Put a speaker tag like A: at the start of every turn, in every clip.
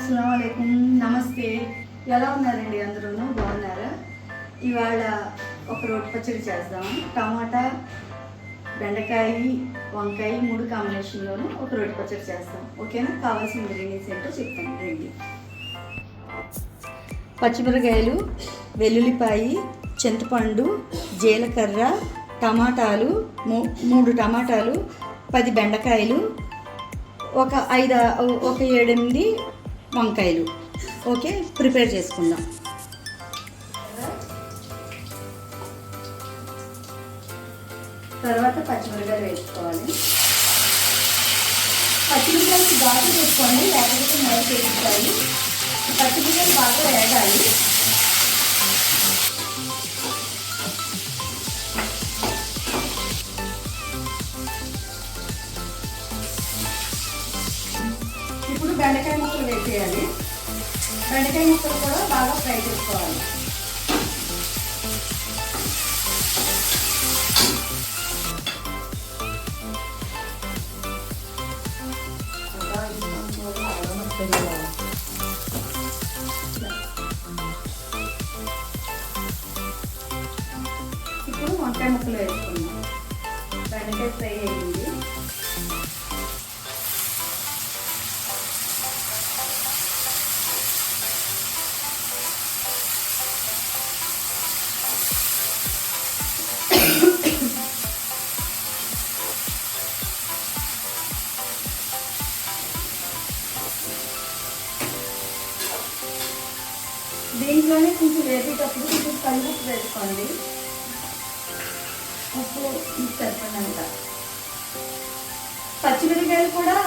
A: అస్సలాము అలైకుం, నమస్తే. ఎలా ఉన్నారండి? అందరూ బాగున్నారా? ఇవాళ ఒక రోటి పచ్చడి చేద్దాం. టమాటా, బెండకాయ, వంకాయ 3 కాంబినేషన్లోనూ ఒక రోటి పచ్చడి చేస్తాం. ఓకేనా? కావాల్సిన ఇంగ్రీడియంట్స్ ఏంటో చెప్తాను రండి. పచ్చిమిరకాయలు, వెల్లుల్లిపాయ, చింతపండు, జీలకర్ర, టమాటాలు 3 టమాటాలు, 10 బెండకాయలు, ఒక 7-8 వంకాయలు. ఓకే, ప్రిపేర్ చేసుకుందాం. తర్వాత పచ్చిమిరకాయలు వేసుకోవాలి. పచ్చిమిరకాయలు ఘాటు వేసుకోండి, లేకపోతే నైట్ వేసుకోవాలి. పచ్చిమిరకాయలు బాగా వేగాలి. ఇప్పుడు బెండకాయ ముక్కలు వేసేయాలి. బెండకాయ ముక్కలు కూడా బాగా ఫ్రై చేసుకోవాలి. ఇప్పుడు వంకాయ ముక్కలు వేసుకున్నాం. బెండకాయ ఫ్రై అయ్యింది. దీంట్లోనే కొంచెం వేసేటప్పుడు కొంచెం కలుపు వేసుకోండి. ఉప్పు సరిపడినంత. పచ్చిమిరకాయలు కూడా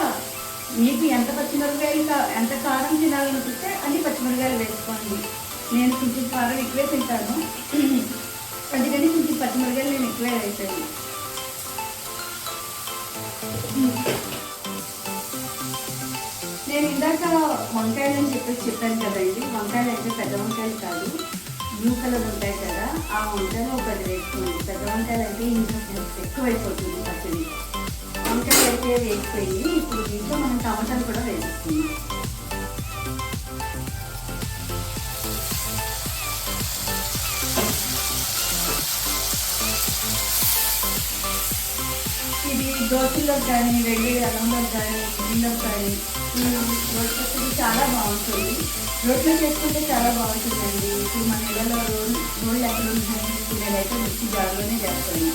A: మీకు ఎంత పచ్చిమిరకాయలు ఎంత కారం తినాలనిపిస్తే అన్ని పచ్చిమిరకాయలు వేసుకోండి. నేను కొంచెం కారం ఎక్కువే తింటాను, అందుకని కొంచెం పచ్చిమిరకాయలు నేను ఎక్కువే వేసాను. నేను ఇందాక వంకాయలు అని చెప్పాను కదండి. వంకాయలు అయితే పెద్ద వంకాయలు కాదు, బ్లూ కలర్ ఉంటాయి కదా, ఆ వంకాయలు ఒకటి వేసుకోండి. పెద్ద వంకాయలు అయితే ఇంకా ఎక్కువ అయిపోతుంది పచ్చడి. వంకాయలు అయితే వేసిపోయి ఇప్పుడు దీంట్లో మనం టమాటాలు కూడా వేసుకుందాం. ఇది దోశలో కానీ, వేడి అన్నంలో కానీ, ఇడ్లీలో కానీ రోటి పచ్చడి చాలా బాగుంటుంది. రోట్లో చేసుకుంటే చాలా బాగుంటుందండి. ఇప్పుడు మన ఇళ్ళలో రోళ్ళు ఎక్కడ ఉంటాయి, నేనైతే మిక్సీ జార్లోనే చేస్తాను.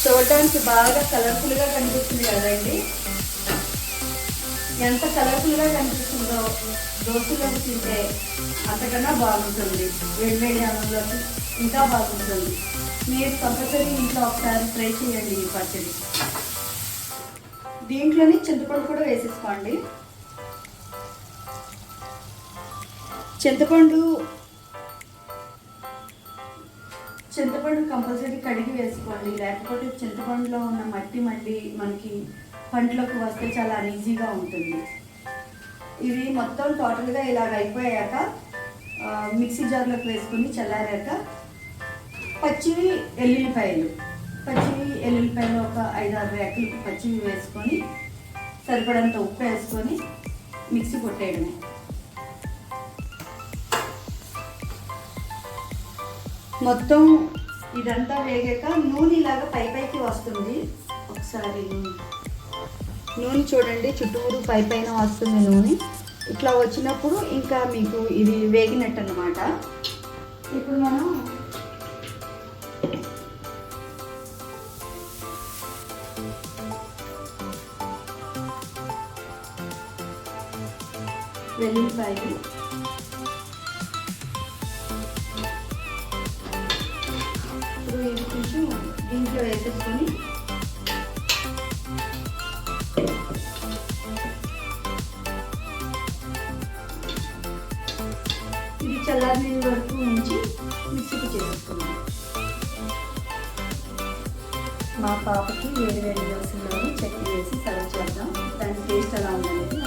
A: చూడడానికి బాగా కలర్ఫుల్గా కనిపిస్తుంది కదండి. ఎంత కలర్ఫుల్గా కనిపిస్తుందో దోశలోకి తింటే అంతకన్నా బాగుంటుంది. వేడి అన్నంలోకి ఇంకా బాగుంటుంది. మీరు కంపల్సరీ ఇంట్లో ఒకసారి ట్రై చేయండి ఈ పచ్చడి. దీంట్లోని చింతపండు కూడా వేసేసుకోండి. చింతపండు కంపల్సరీ కడిగి వేసుకోండి, లేకపోతే చింతపండులో ఉన్న మట్టి మనకి పంటలోకి వస్తే చాలా అనీజీగా ఉంటుంది. ఇవి మొత్తం టోటల్గా ఇలాగ అయిపోయాక మిక్సీ జార్లోకి వేసుకొని చల్లారాక పచ్చివి ఎల్లుల్లిపాయలు ఒక 5-6 రేకులు పచ్చివి వేసుకొని సరిపడంత ఉప్పు వేసుకొని మిక్సీ కొట్టేయడమే. మొత్తం ఇదంతా వేగాక నూనె ఇలాగా పైకి వస్తుంది. ఒకసారి నూనె చూడండి, చుట్టూరు పైన వస్తుంది నూనె. ఇట్లా వచ్చినప్పుడు ఇంకా మీకు ఇది వేగినట్టు అన్నమాట. ఇప్పుడు మనం వెల్లుల్లిపాయలు, ఇప్పుడు ఇది కొంచెం దీంట్లో వేసేసుకొని ఇది చల్లారి వరకు ఉంచి మిక్సీకి చేసేసుకున్నాం. మా పాపకి వేడి దోశల్లో చట్నీ వేసి సర్వ్ చేద్దాం. దాని టేస్ట్ ఎలా ఉందనేది